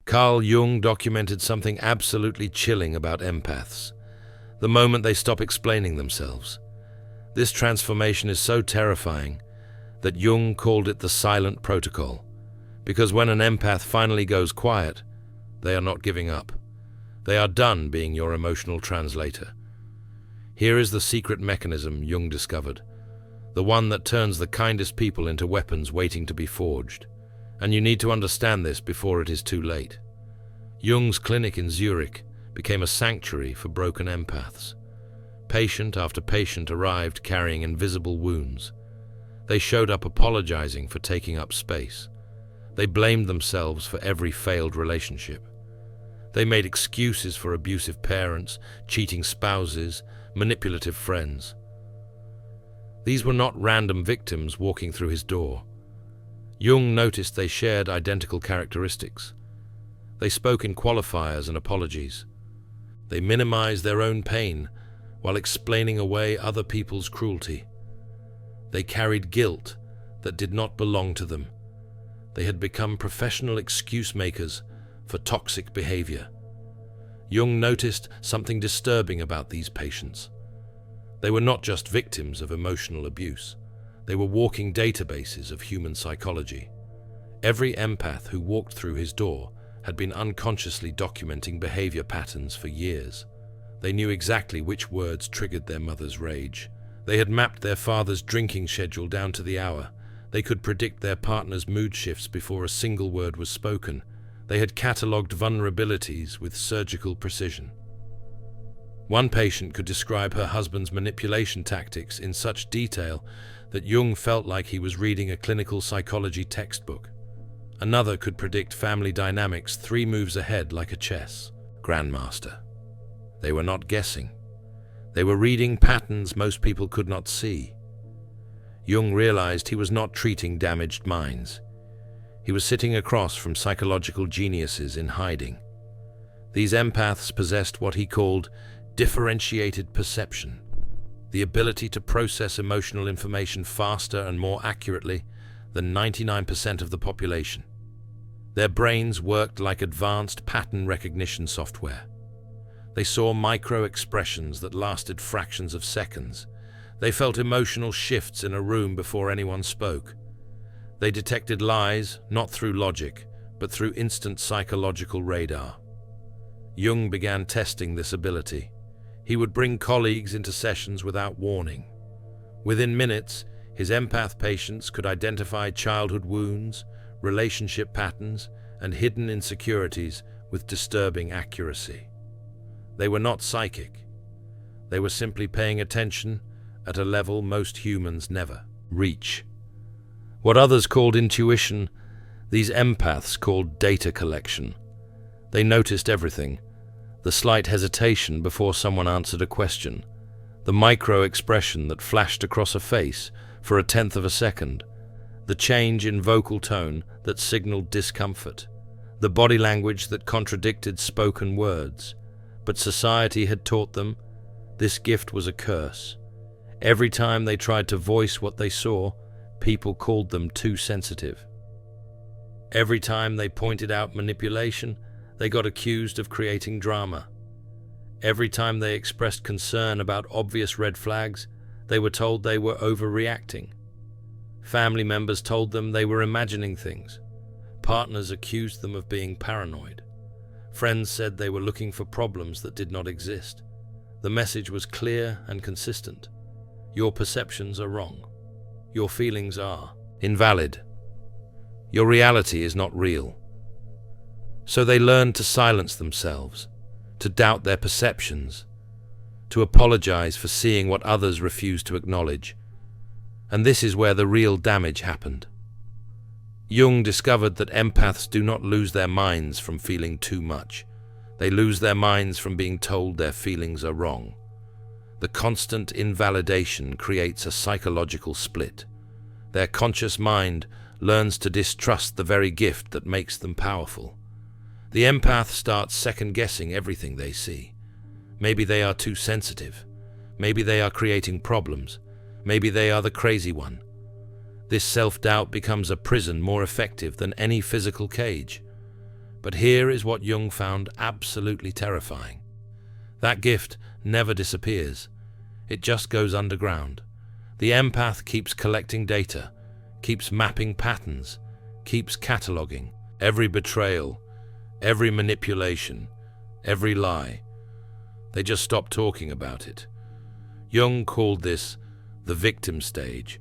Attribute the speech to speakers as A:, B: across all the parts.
A: Carl Jung documented something absolutely chilling about empaths: the moment they stop explaining themselves. This transformation is so terrifying that Jung called it the silent protocol, because when an empath finally goes quiet, they are not giving up. They are done being your emotional translator. Here is the secret mechanism Jung discovered, the one that turns the kindest people into weapons waiting to be forged. And you need to understand this before it is too late. Jung's clinic in Zurich became a sanctuary for broken empaths. Patient after patient arrived carrying invisible wounds. They showed up apologizing for taking up space. They blamed themselves for every failed relationship. They made excuses for abusive parents, cheating spouses, manipulative friends. These were not random victims walking through his door. Jung noticed they shared identical characteristics. They spoke in qualifiers and apologies. They minimized their own pain while explaining away other people's cruelty. They carried guilt that did not belong to them. They had become professional excuse makers for toxic behavior. Jung noticed something disturbing about these patients. They were not just victims of emotional abuse. They were walking databases of human psychology. Every empath who walked through his door had been unconsciously documenting behavior patterns for years. They knew exactly which words triggered their mother's rage. They had mapped their father's drinking schedule down to the hour. They could predict their partner's mood shifts before a single word was spoken. They had catalogued vulnerabilities with surgical precision. One patient could describe her husband's manipulation tactics in such detail that Jung felt like he was reading a clinical psychology textbook. Another could predict family dynamics 3 moves ahead like a chess grandmaster. They were not guessing. They were reading patterns most people could not see. Jung realized he was not treating damaged minds. He was sitting across from psychological geniuses in hiding. These empaths possessed what he called differentiated perception, the ability to process emotional information faster and more accurately than 99% of the population. Their brains worked like advanced pattern recognition software. They saw micro-expressions that lasted fractions of seconds. They felt emotional shifts in a room before anyone spoke. They detected lies, not through logic, but through instant psychological radar. Jung began testing this ability. He would bring colleagues into sessions without warning. Within minutes, his empath patients could identify childhood wounds, relationship patterns, and hidden insecurities with disturbing accuracy. They were not psychic. They were simply paying attention at a level most humans never reach. What others called intuition, these empaths called data collection. They noticed everything: the slight hesitation before someone answered a question, the micro-expression that flashed across a face for 1/10 of a second, the change in vocal tone that signaled discomfort, the body language that contradicted spoken words. But society had taught them this gift was a curse. Every time they tried to voice what they saw, people called them too sensitive. Every time they pointed out manipulation, they got accused of creating drama. Every time they expressed concern about obvious red flags, they were told they were overreacting. Family members told them they were imagining things. Partners accused them of being paranoid. Friends said they were looking for problems that did not exist. The message was clear and consistent. Your perceptions are wrong. Your feelings are invalid. Your reality is not real. So they learned to silence themselves, to doubt their perceptions, to apologize for seeing what others refused to acknowledge. And this is where the real damage happened. Jung discovered that empaths do not lose their minds from feeling too much. They lose their minds from being told their feelings are wrong. The constant invalidation creates a psychological split. Their conscious mind learns to distrust the very gift that makes them powerful. The empath starts second-guessing everything they see. Maybe they are too sensitive. Maybe they are creating problems. Maybe they are the crazy one. This self-doubt becomes a prison more effective than any physical cage. But here is what Jung found absolutely terrifying. That gift never disappears. It just goes underground. The empath keeps collecting data, keeps mapping patterns, keeps cataloging every betrayal, every manipulation, every lie. They just stop talking about it. Jung called this the victim stage.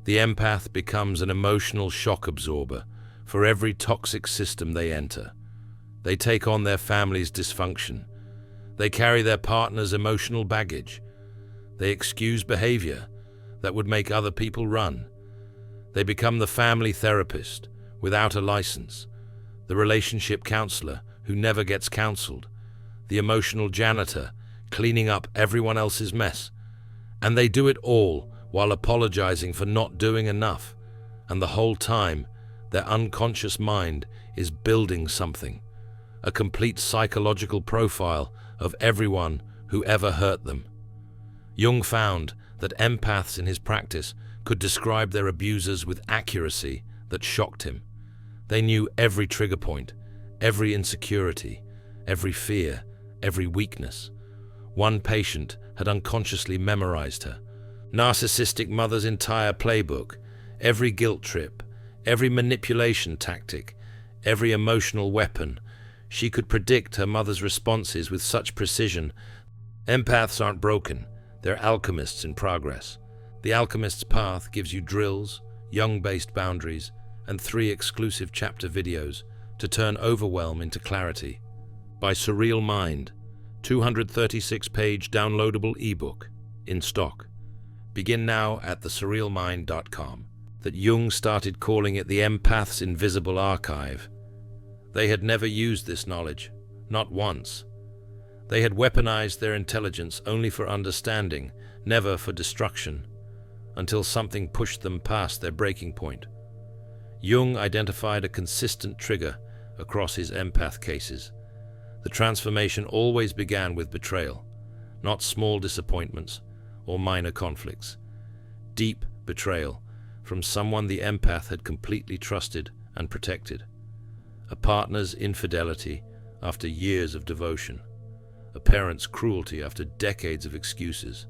A: The empath becomes an emotional shock absorber for every toxic system they enter. They take on their family's dysfunction. They carry their partner's emotional baggage. They excuse behavior that would make other people run. They become the family therapist without a license, the relationship counselor who never gets counseled, the emotional janitor cleaning up everyone else's mess. And they do it all while apologizing for not doing enough. And the whole time, their unconscious mind is building something, a complete psychological profile of everyone who ever hurt them. Jung found that empaths in his practice could describe their abusers with accuracy that shocked him. They knew every trigger point, every insecurity, every fear, every weakness. One patient had unconsciously memorized her narcissistic mother's entire playbook, every guilt trip, every manipulation tactic, every emotional weapon. She could predict her mother's responses with such precision. Empaths aren't broken, they're alchemists in progress. The Alchemist's Path gives you drills, Jung-based boundaries, and 3 exclusive chapter videos to turn overwhelm into clarity. By Surreal Mind, 236-page downloadable ebook, in stock. Begin now at thesurrealmind.com. That Jung started calling it the empath's invisible archive. They had never used this knowledge, not once. They had weaponized their intelligence only for understanding, never for destruction, until something pushed them past their breaking point. Jung identified a consistent trigger across his empath cases. The transformation always began with betrayal, not small disappointments or minor conflicts. Deep betrayal from someone the empath had completely trusted and protected. A partner's infidelity after years of devotion. A parent's cruelty after decades of excuses.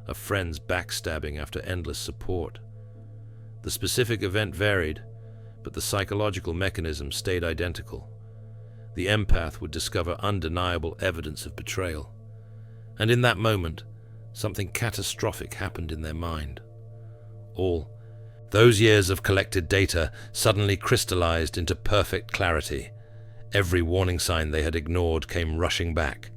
A: A friend's backstabbing after endless support. The specific event varied, but the psychological mechanism stayed identical. The empath would discover undeniable evidence of betrayal. And in that moment, something catastrophic happened in their mind. All those years of collected data suddenly crystallized into perfect clarity. Every warning sign they had ignored came rushing back.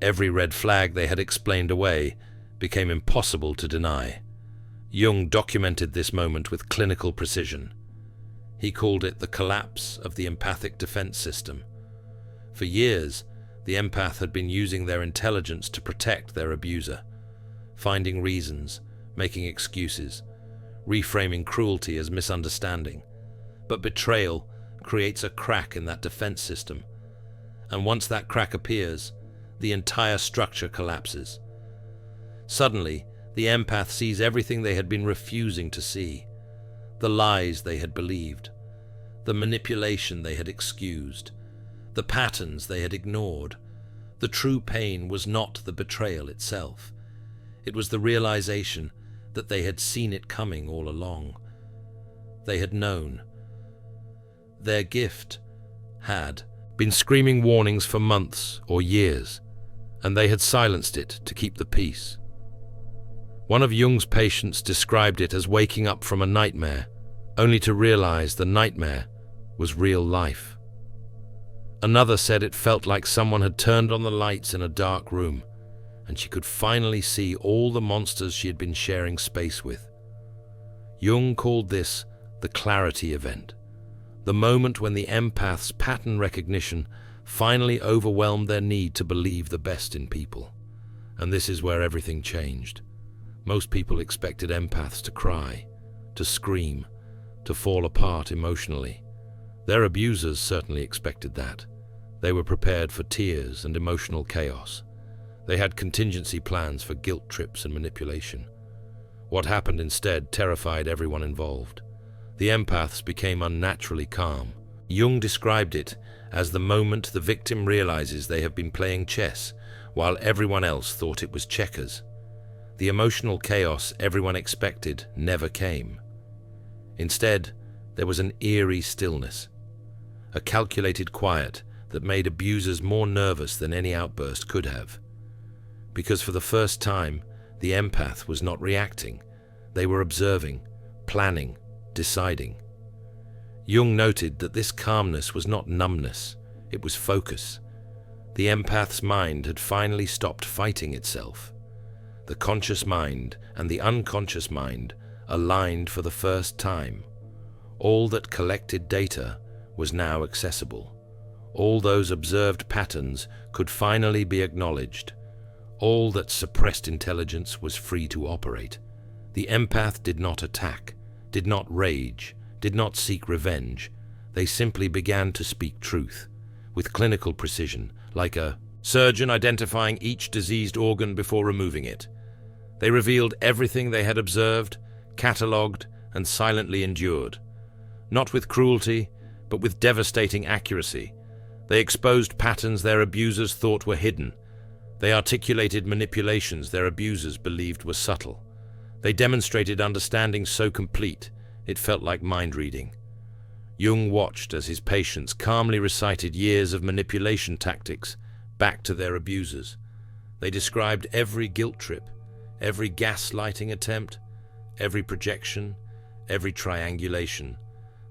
A: Every red flag they had explained away became impossible to deny. Jung documented this moment with clinical precision. He called it the collapse of the empathic defense system. For years, the empath had been using their intelligence to protect their abuser, finding reasons, making excuses, reframing cruelty as misunderstanding. But betrayal creates a crack in that defense system, and once that crack appears, the entire structure collapses. Suddenly, the empath sees everything they had been refusing to see. The lies they had believed, the manipulation they had excused, the patterns they had ignored. The true pain was not the betrayal itself. It was the realization that they had seen it coming all along. They had known. Their gift had been screaming warnings for months or years, and they had silenced it to keep the peace. One of Jung's patients described it as waking up from a nightmare, only to realize the nightmare was real life. Another said it felt like someone had turned on the lights in a dark room, and she could finally see all the monsters she had been sharing space with. Jung called this the clarity event, the moment when the empath's pattern recognition finally overwhelmed their need to believe the best in people. And this is where everything changed. Most people expected empaths to cry, to scream, to fall apart emotionally. Their abusers certainly expected that. They were prepared for tears and emotional chaos. They had contingency plans for guilt trips and manipulation. What happened instead terrified everyone involved. The empaths became unnaturally calm, Jung described it as the moment the victim realizes they have been playing chess while everyone else thought it was checkers. The emotional chaos everyone expected never came. Instead, there was an eerie stillness, a calculated quiet that made abusers more nervous than any outburst could have. Because for the first time, the empath was not reacting. They were observing, planning, deciding. Jung noted that this calmness was not numbness, it was focus. The empath's mind had finally stopped fighting itself. The conscious mind and the unconscious mind aligned for the first time. All that collected data was now accessible. All those observed patterns could finally be acknowledged. All that suppressed intelligence was free to operate. The empath did not attack, did not rage, did not seek revenge. They simply began to speak truth, with clinical precision, like a surgeon identifying each diseased organ before removing it. They revealed everything they had observed, catalogued, and silently endured. Not with cruelty, but with devastating accuracy. They exposed patterns their abusers thought were hidden. They articulated manipulations their abusers believed were subtle. They demonstrated understanding so complete, it felt like mind-reading. Jung watched as his patients calmly recited years of manipulation tactics back to their abusers. They described every guilt trip, every gaslighting attempt, every projection, every triangulation.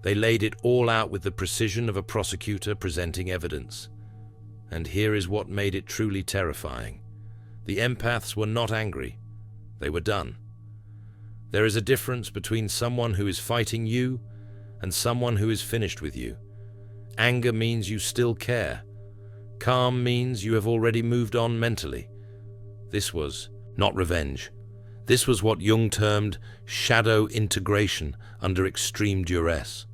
A: They laid it all out with the precision of a prosecutor presenting evidence. And here is what made it truly terrifying. The empaths were not angry. They were done. There is a difference between someone who is fighting you and someone who is finished with you. Anger means you still care. Calm means you have already moved on mentally. This was not revenge. This was what Jung termed shadow integration under extreme duress.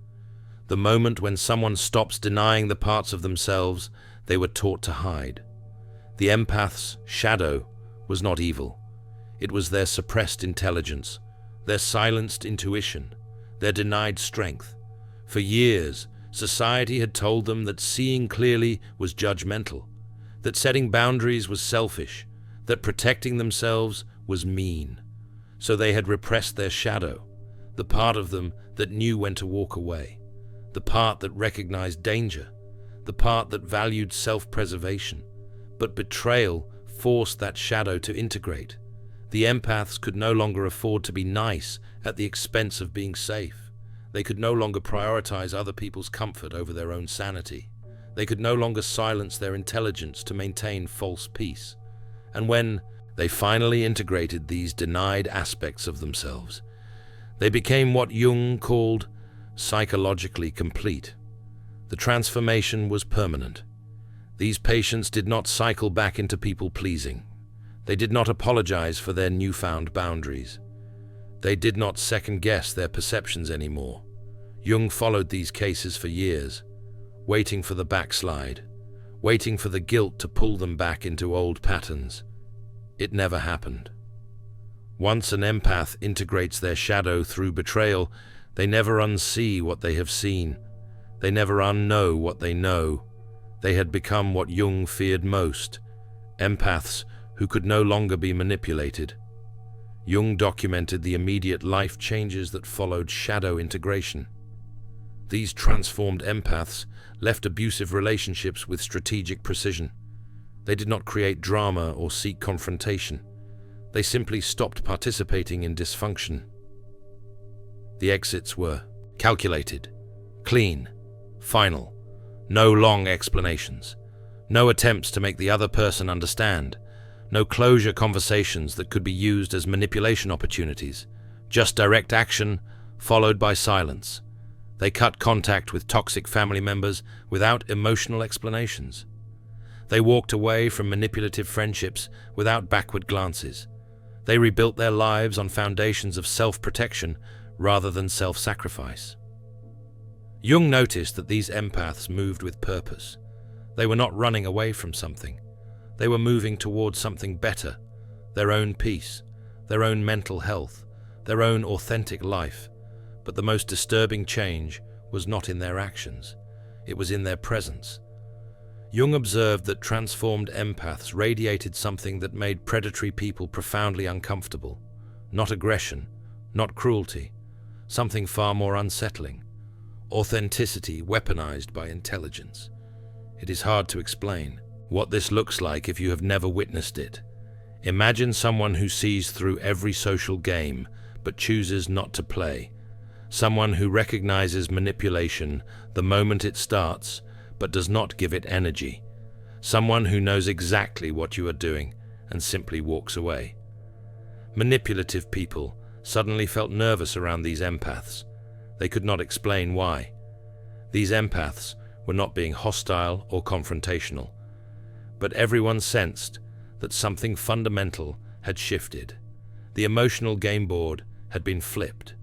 A: The moment when someone stops denying the parts of themselves they were taught to hide. The empath's shadow was not evil. It was their suppressed intelligence, their silenced intuition, their denied strength. For years, society had told them that seeing clearly was judgmental, that setting boundaries was selfish, that protecting themselves was mean. So they had repressed their shadow, the part of them that knew when to walk away, the part that recognized danger, the part that valued self-preservation. But betrayal forced that shadow to integrate. The empaths could no longer afford to be nice at the expense of being safe. They could no longer prioritize other people's comfort over their own sanity. They could no longer silence their intelligence to maintain false peace. And when they finally integrated these denied aspects of themselves, they became what Jung called psychologically complete. The transformation was permanent. These patients did not cycle back into people-pleasing. They did not apologize for their newfound boundaries. They did not second-guess their perceptions anymore. Jung followed these cases for years, waiting for the backslide, waiting for the guilt to pull them back into old patterns. It never happened. Once an empath integrates their shadow through betrayal, they never unsee what they have seen. They never unknow what they know. They had become what Jung feared most, empaths who could no longer be manipulated. Jung documented the immediate life changes that followed shadow integration. These transformed empaths left abusive relationships with strategic precision. They did not create drama or seek confrontation. They simply stopped participating in dysfunction. The exits were calculated, clean, final. No long explanations. No attempts to make the other person understand. No closure conversations that could be used as manipulation opportunities. Just direct action, followed by silence. They cut contact with toxic family members without emotional explanations. They walked away from manipulative friendships without backward glances. They rebuilt their lives on foundations of self-protection rather than self-sacrifice. Jung noticed that these empaths moved with purpose. They were not running away from something. They were moving towards something better, their own peace, their own mental health, their own authentic life. But the most disturbing change was not in their actions. it was in their presence. Jung observed that transformed empaths radiated something that made predatory people profoundly uncomfortable. Not aggression, not cruelty, something far more unsettling. Authenticity weaponized by intelligence. It is hard to explain what this looks like if you have never witnessed it. Imagine someone who sees through every social game but chooses not to play. Someone who recognizes manipulation the moment it starts but does not give it energy. Someone who knows exactly what you are doing and simply walks away. Manipulative people suddenly felt nervous around these empaths. They could not explain why. These empaths were not being hostile or confrontational, but everyone sensed that something fundamental had shifted. The emotional game board had been flipped.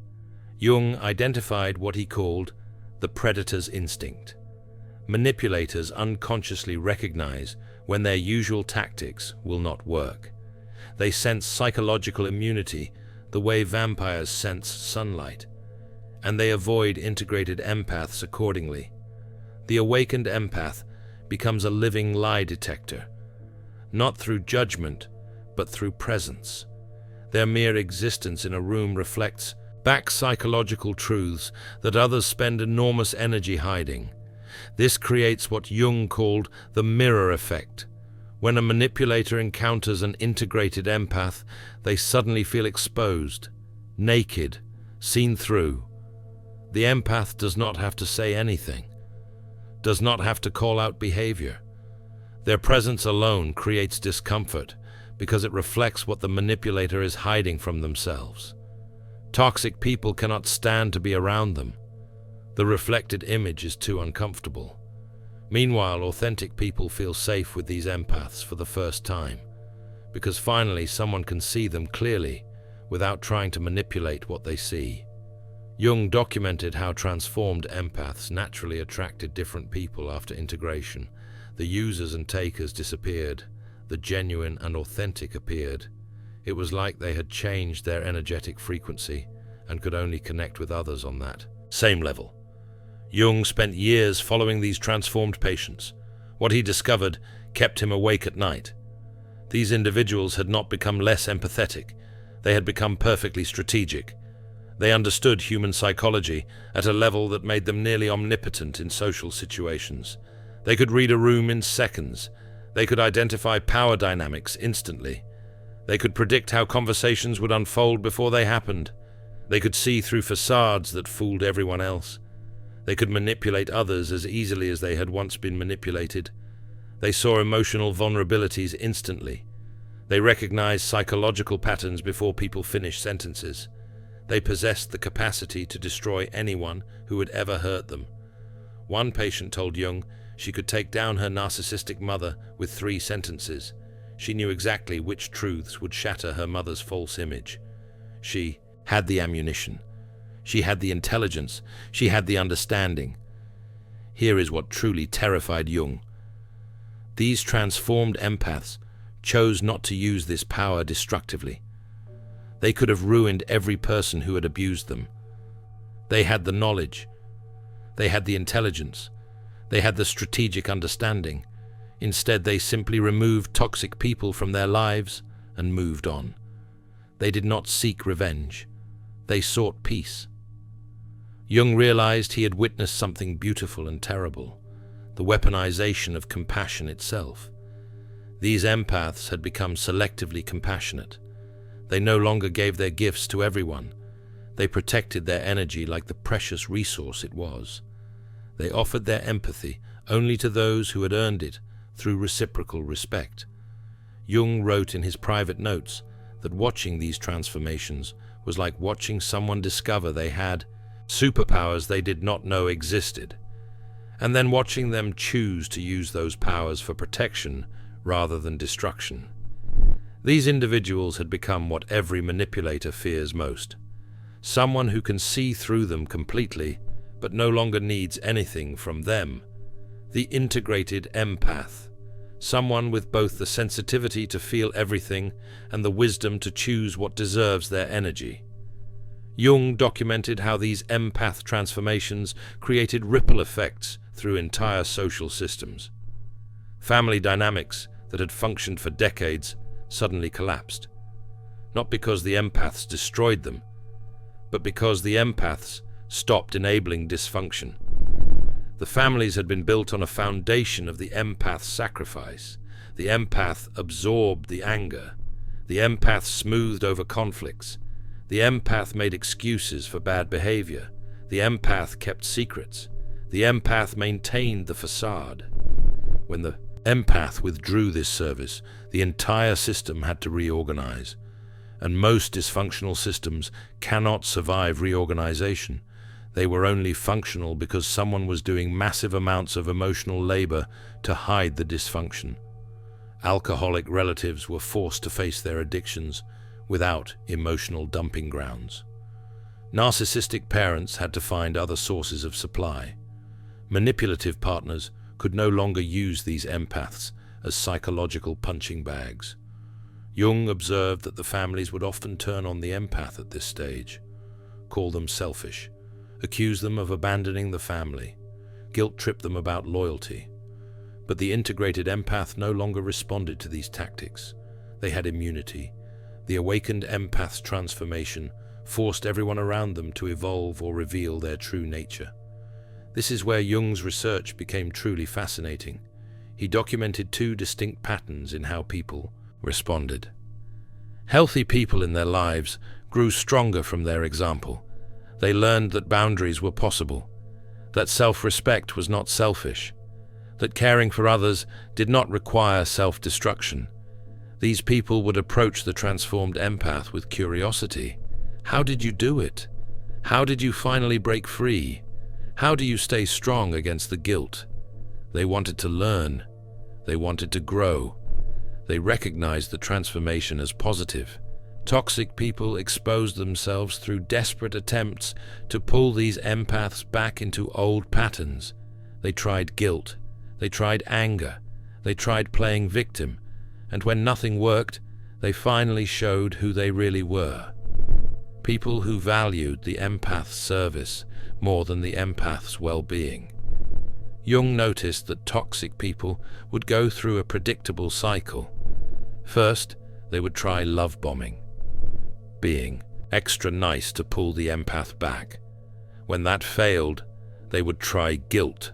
A: Jung identified what he called the predator's instinct. Manipulators unconsciously recognize when their usual tactics will not work. They sense psychological immunity the way vampires sense sunlight, and they avoid integrated empaths accordingly. The awakened empath becomes a living lie detector, not through judgment, but through presence. Their mere existence in a room reflects back psychological truths that others spend enormous energy hiding. This creates what Jung called the mirror effect. When a manipulator encounters an integrated empath, they suddenly feel exposed, naked, seen through. The empath does not have to say anything, does not have to call out behavior. Their presence alone creates discomfort because it reflects what the manipulator is hiding from themselves. Toxic people cannot stand to be around them. The reflected image is too uncomfortable. Meanwhile, authentic people feel safe with these empaths for the first time, because finally someone can see them clearly without trying to manipulate what they see. Jung documented how transformed empaths naturally attracted different people after integration. The users and takers disappeared. The genuine and authentic appeared. It was like they had changed their energetic frequency and could only connect with others on that same level. Jung spent years following these transformed patients. What he discovered kept him awake at night. These individuals had not become less empathetic. They had become perfectly strategic. They understood human psychology at a level that made them nearly omnipotent in social situations. They could read a room in seconds. They could identify power dynamics instantly. They could predict how conversations would unfold before they happened. They could see through facades that fooled everyone else. They could manipulate others as easily as they had once been manipulated. They saw emotional vulnerabilities instantly. They recognized psychological patterns before people finished sentences. They possessed the capacity to destroy anyone who would ever hurt them. One patient told Jung she could take down her narcissistic mother with 3 sentences. She knew exactly which truths would shatter her mother's false image. She had the ammunition. She had the intelligence. She had the understanding. Here is what truly terrified Jung. These transformed empaths chose not to use this power destructively. They could have ruined every person who had abused them. They had the knowledge. They had the intelligence. They had the strategic understanding. Instead, they simply removed toxic people from their lives and moved on. They did not seek revenge. They sought peace. Jung realized he had witnessed something beautiful and terrible, the weaponization of compassion itself. These empaths had become selectively compassionate. They no longer gave their gifts to everyone. They protected their energy like the precious resource it was. They offered their empathy only to those who had earned it through reciprocal respect. Jung wrote in his private notes that watching these transformations was like watching someone discover they had superpowers they did not know existed, and then watching them choose to use those powers for protection rather than destruction. These individuals had become what every manipulator fears most. Someone who can see through them completely, but no longer needs anything from them. The integrated empath. Someone with both the sensitivity to feel everything and the wisdom to choose what deserves their energy. Jung documented how these empath transformations created ripple effects through entire social systems. Family dynamics that had functioned for decades suddenly collapsed, not because the empaths destroyed them, but because the empaths stopped enabling dysfunction. The families had been built on a foundation of the empath's sacrifice. The empath absorbed the anger. The empath smoothed over conflicts. The empath made excuses for bad behavior. The empath kept secrets. The empath maintained the facade. When the empath withdrew this service, the entire system had to reorganize. And most dysfunctional systems cannot survive reorganization. They were only functional because someone was doing massive amounts of emotional labor to hide the dysfunction. Alcoholic relatives were forced to face their addictions without emotional dumping grounds. Narcissistic parents had to find other sources of supply. Manipulative partners could no longer use these empaths as psychological punching bags. Jung observed that the families would often turn on the empath at this stage, call them selfish, accuse them of abandoning the family, guilt-trip them about loyalty. But the integrated empath no longer responded to these tactics. They had immunity. The awakened empath's transformation forced everyone around them to evolve or reveal their true nature. This is where Jung's research became truly fascinating. He documented two distinct patterns in how people responded. Healthy people in their lives grew stronger from their example. They learned that boundaries were possible, that self-respect was not selfish, that caring for others did not require self-destruction. These people would approach the transformed empath with curiosity. How did you do it? How did you finally break free? How do you stay strong against the guilt? They wanted to learn. They wanted to grow. They recognized the transformation as positive. Toxic people exposed themselves through desperate attempts to pull these empaths back into old patterns. They tried guilt. They tried anger. They tried playing victim. And when nothing worked, they finally showed who they really were. People who valued the empath's service more than the empath's well-being. Jung noticed that toxic people would go through a predictable cycle. First, they would try love bombing, being extra nice to pull the empath back. When that failed, they would try guilt,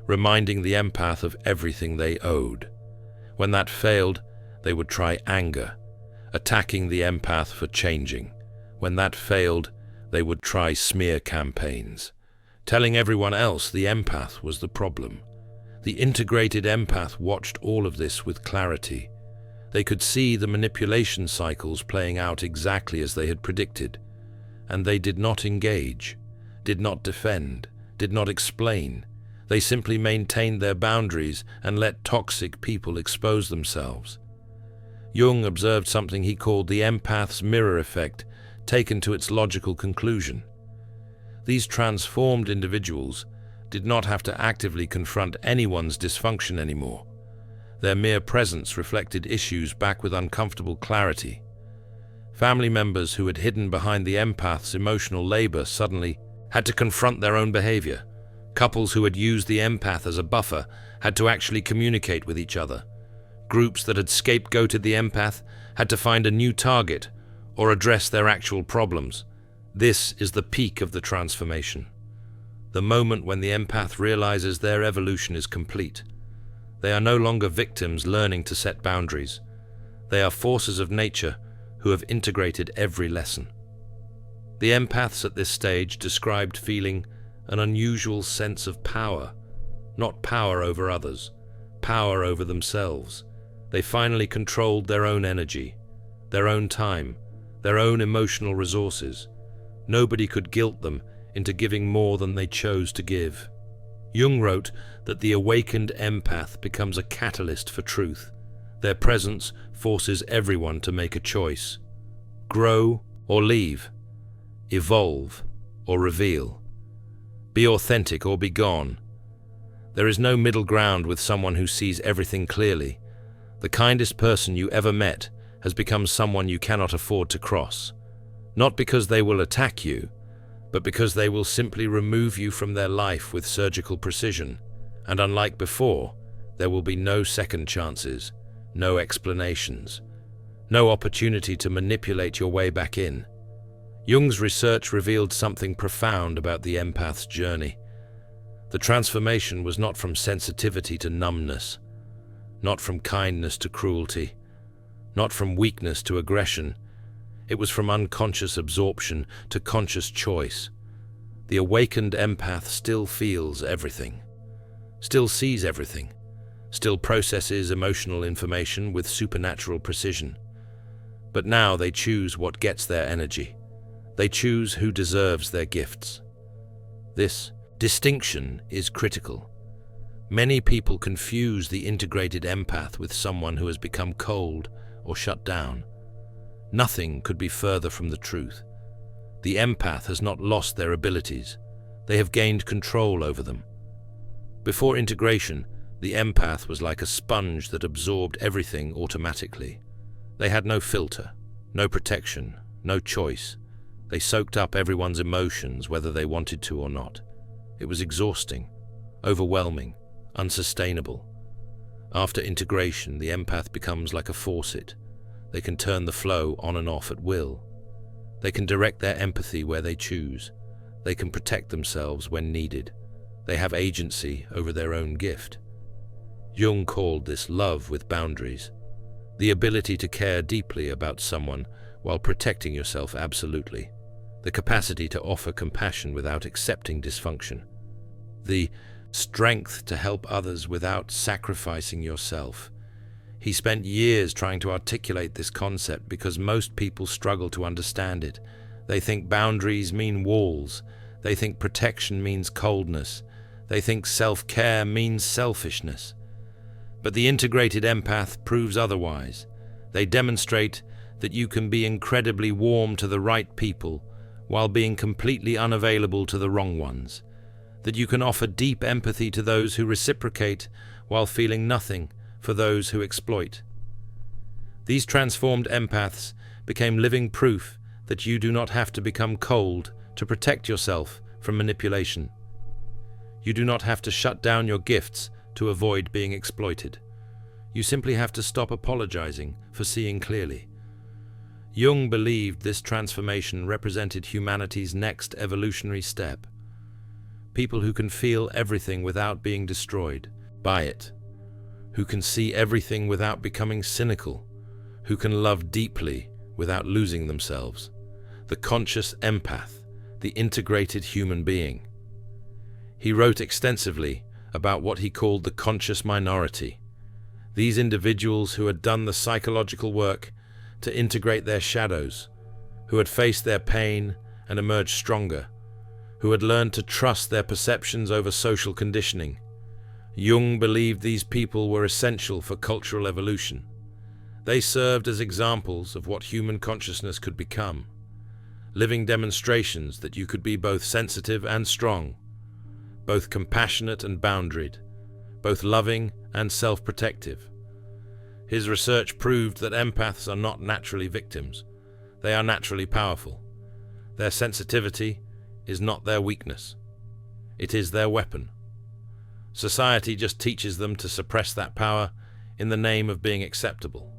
A: reminding the empath of everything they owed. When that failed, they would try anger, attacking the empath for changing. When that failed, they would try smear campaigns, telling everyone else the empath was the problem. The integrated empath watched all of this with clarity. They could see the manipulation cycles playing out exactly as they had predicted, and they did not engage, did not defend, did not explain. They simply maintained their boundaries and let toxic people expose themselves. Jung observed something he called the empath's mirror effect, taken to its logical conclusion. These transformed individuals did not have to actively confront anyone's dysfunction anymore. Their mere presence reflected issues back with uncomfortable clarity. Family members who had hidden behind the empath's emotional labor suddenly had to confront their own behavior. Couples who had used the empath as a buffer had to actually communicate with each other. Groups that had scapegoated the empath had to find a new target or address their actual problems. This is the peak of the transformation. The moment when the empath realizes their evolution is complete. They are no longer victims learning to set boundaries. They are forces of nature who have integrated every lesson. The empaths at this stage described feeling an unusual sense of power, not power over others, power over themselves. They finally controlled their own energy, their own time, their own emotional resources. Nobody could guilt them into giving more than they chose to give. Jung wrote that the awakened empath becomes a catalyst for truth. Their presence forces everyone to make a choice. Grow or leave. Evolve or reveal. Be authentic or be gone. There is no middle ground with someone who sees everything clearly. The kindest person you ever met has become someone you cannot afford to cross. Not because they will attack you, but because they will simply remove you from their life with surgical precision. And unlike before, there will be no second chances, no explanations, no opportunity to manipulate your way back in. Jung's research revealed something profound about the empath's journey. The transformation was not from sensitivity to numbness, not from kindness to cruelty, not from weakness to aggression. It was from unconscious absorption to conscious choice. The awakened empath still feels everything, still sees everything, still processes emotional information with supernatural precision. But now they choose what gets their energy. They choose who deserves their gifts. This distinction is critical. Many people confuse the integrated empath with someone who has become cold or shut down. Nothing could be further from the truth. The empath has not lost their abilities. They have gained control over them. Before integration, the empath was like a sponge that absorbed everything automatically. They had no filter, no protection, no choice. They soaked up everyone's emotions, whether they wanted to or not. It was exhausting, overwhelming, unsustainable. After integration, the empath becomes like a faucet. They can turn the flow on and off at will. They can direct their empathy where they choose. They can protect themselves when needed. They have agency over their own gift. Jung called this love with boundaries, the ability to care deeply about someone while protecting yourself absolutely, the capacity to offer compassion without accepting dysfunction, the strength to help others without sacrificing yourself. He spent years trying to articulate this concept because most people struggle to understand it. They think boundaries mean walls. They think protection means coldness. They think self-care means selfishness. But the integrated empath proves otherwise. They demonstrate that you can be incredibly warm to the right people while being completely unavailable to the wrong ones. That you can offer deep empathy to those who reciprocate while feeling nothing for those who exploit. These transformed empaths became living proof that you do not have to become cold to protect yourself from manipulation. You do not have to shut down your gifts to avoid being exploited. You simply have to stop apologizing for seeing clearly. Jung believed this transformation represented humanity's next evolutionary step. People who can feel everything without being destroyed by it, who can see everything without becoming cynical, who can love deeply without losing themselves. The conscious empath, the integrated human being. He wrote extensively about what he called the conscious minority, these individuals who had done the psychological work to integrate their shadows, who had faced their pain and emerged stronger, who had learned to trust their perceptions over social conditioning. Jung believed these people were essential for cultural evolution. They served as examples of what human consciousness could become, living demonstrations that you could be both sensitive and strong, both compassionate and boundaried, both loving and self-protective. His research proved that empaths are not naturally victims. They are naturally powerful. Their sensitivity is not their weakness. It is their weapon. Society just teaches them to suppress that power in the name of being acceptable,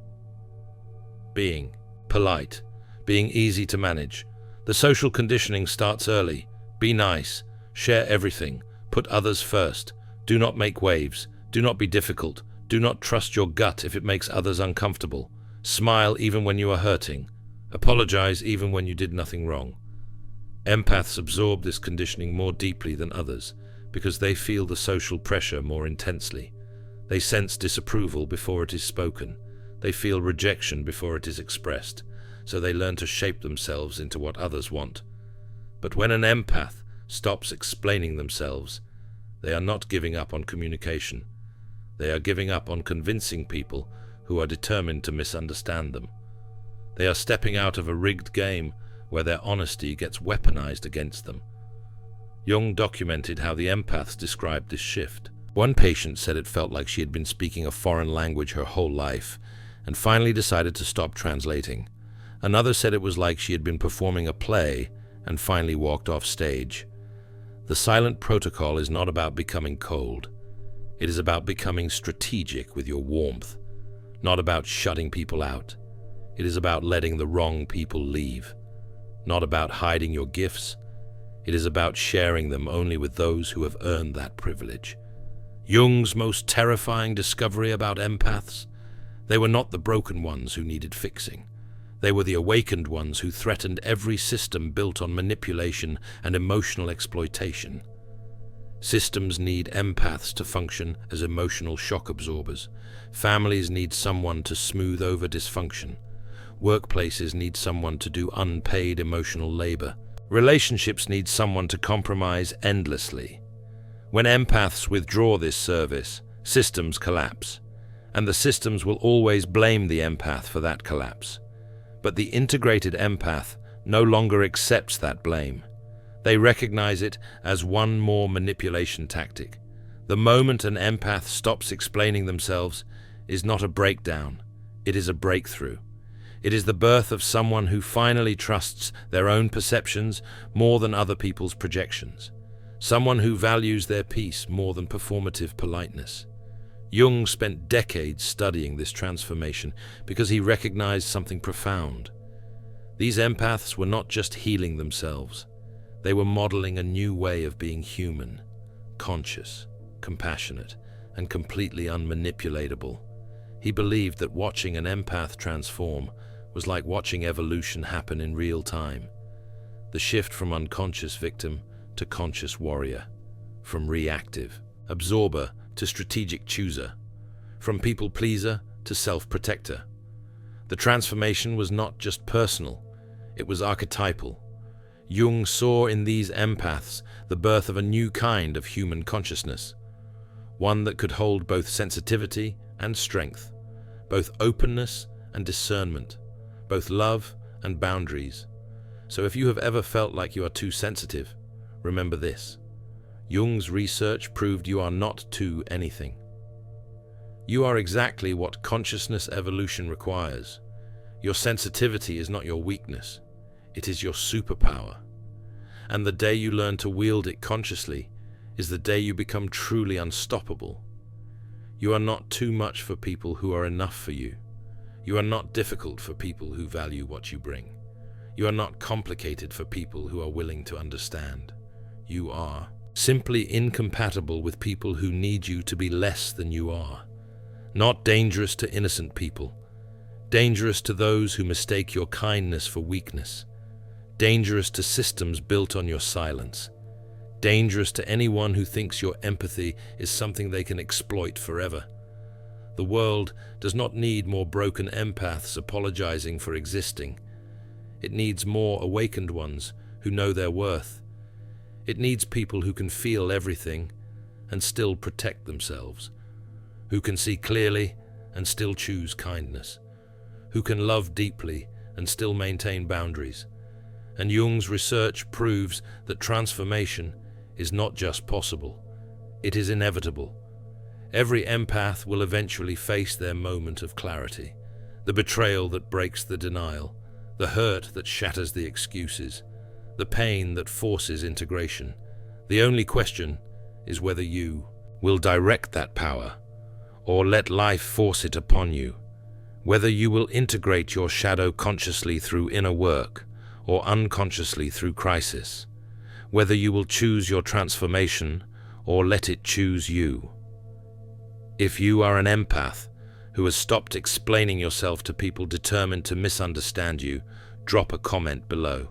A: being polite, being easy to manage. The social conditioning starts early. Be nice, share everything, put others first, do not make waves, do not be difficult, do not trust your gut if it makes others uncomfortable, smile even when you are hurting, apologize even when you did nothing wrong. Empaths absorb this conditioning more deeply than others because they feel the social pressure more intensely. They sense disapproval before it is spoken. They feel rejection before it is expressed, so they learn to shape themselves into what others want. But when an empath stops explaining themselves, they are not giving up on communication. They are giving up on convincing people who are determined to misunderstand them. They are stepping out of a rigged game where their honesty gets weaponized against them. Jung documented how the empaths described this shift. One patient said it felt like she had been speaking a foreign language her whole life and finally decided to stop translating. Another said it was like she had been performing a play and finally walked off stage. The silent protocol is not about becoming cold. It is about becoming strategic with your warmth, not about shutting people out. It is about letting the wrong people leave, not about hiding your gifts. It is about sharing them only with those who have earned that privilege. Jung's most terrifying discovery about empaths: they were not the broken ones who needed fixing. They were the awakened ones who threatened every system built on manipulation and emotional exploitation. Systems need empaths to function as emotional shock absorbers. Families need someone to smooth over dysfunction. Workplaces need someone to do unpaid emotional labor. Relationships need someone to compromise endlessly. When empaths withdraw this service, systems collapse, and the systems will always blame the empath for that collapse. But the integrated empath no longer accepts that blame. They recognize it as one more manipulation tactic. The moment an empath stops explaining themselves is not a breakdown, it is a breakthrough. It is the birth of someone who finally trusts their own perceptions more than other people's projections. Someone who values their peace more than performative politeness. Jung spent decades studying this transformation because he recognized something profound. These empaths were not just healing themselves. They were modeling a new way of being human, conscious, compassionate, and completely unmanipulatable. He believed that watching an empath transform was like watching evolution happen in real time. The shift from unconscious victim to conscious warrior, from reactive absorber to strategic chooser, from people pleaser to self-protector. The transformation was not just personal, it was archetypal. Jung saw in these empaths the birth of a new kind of human consciousness, one that could hold both sensitivity and strength, both openness and discernment, both love and boundaries. So if you have ever felt like you are too sensitive, remember this: Jung's research proved you are not too anything. You are exactly what consciousness evolution requires. Your sensitivity is not your weakness, it is your superpower. And the day you learn to wield it consciously is the day you become truly unstoppable. You are not too much for people who are enough for you. You are not difficult for people who value what you bring. You are not complicated for people who are willing to understand. You are simply incompatible with people who need you to be less than you are. Not dangerous to innocent people. Dangerous to those who mistake your kindness for weakness. Dangerous to systems built on your silence. Dangerous to anyone who thinks your empathy is something they can exploit forever. The world does not need more broken empaths apologizing for existing. It needs more awakened ones who know their worth. It needs people who can feel everything and still protect themselves, who can see clearly and still choose kindness, who can love deeply and still maintain boundaries. And Jung's research proves that transformation is not just possible, it is inevitable. Every empath will eventually face their moment of clarity, the betrayal that breaks the denial, the hurt that shatters the excuses, the pain that forces integration. The only question is whether you will direct that power or let life force it upon you, whether you will integrate your shadow consciously through inner work or unconsciously through crisis, whether you will choose your transformation or let it choose you. If you are an empath who has stopped explaining yourself to people determined to misunderstand you, drop a comment below.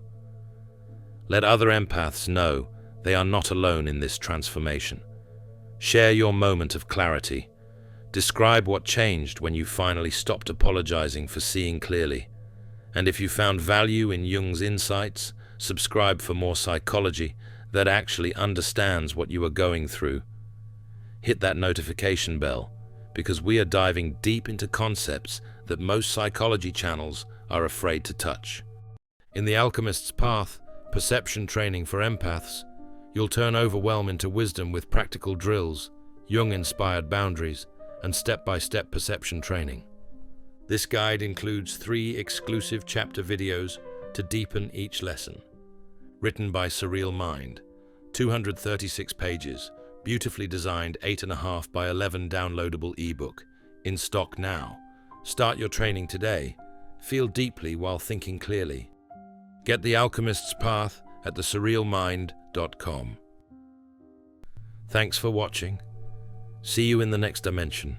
A: Let other empaths know they are not alone in this transformation. Share your moment of clarity. Describe what changed when you finally stopped apologizing for seeing clearly. And if you found value in Jung's insights, subscribe for more psychology that actually understands what you are going through. Hit that notification bell, because we are diving deep into concepts that most psychology channels are afraid to touch. In The Alchemist's Path, perception training for empaths, you'll turn overwhelm into wisdom with practical drills, Jung-inspired boundaries, and step-by-step perception training. This guide includes 3 exclusive chapter videos to deepen each lesson. Written by Surreal Mind, 236 pages, beautifully designed 8.5 by 11 downloadable ebook, in stock now. Start your training today. Feel deeply while thinking clearly. Get The Alchemist's Path at thesurrealmind.com. Thanks for watching. See you in the next dimension.